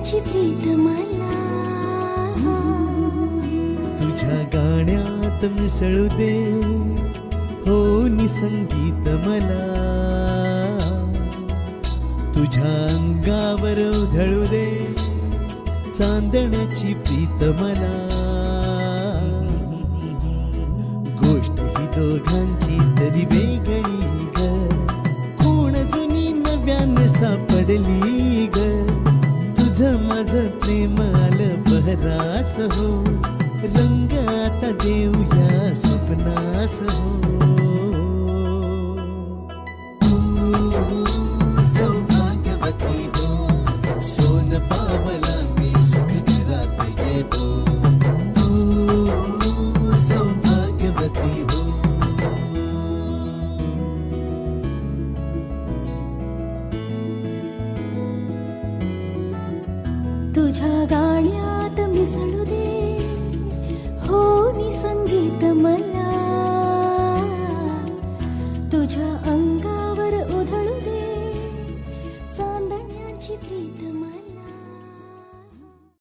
चांदण्याची प्रीत मला तुझ्या गाण्यात मिसळू दे हो नि संगीत मला तुझ्या अंगावर उधळू दे चांदण्याची प्रीत मला गोष्ट ही दोघांची तरी वेगळी ग कोण जुनी नव्याने सापडली ग तुझं माझं प्रेम आलं बहरास हो रंग आता देऊया स्वप्नास हो सौभाग्यवती हो सोन पावला मी सुख घरात येतो सौभाग्यवती हो तुझ्या गाण्यात मिसळू दे हो नि संगीत मला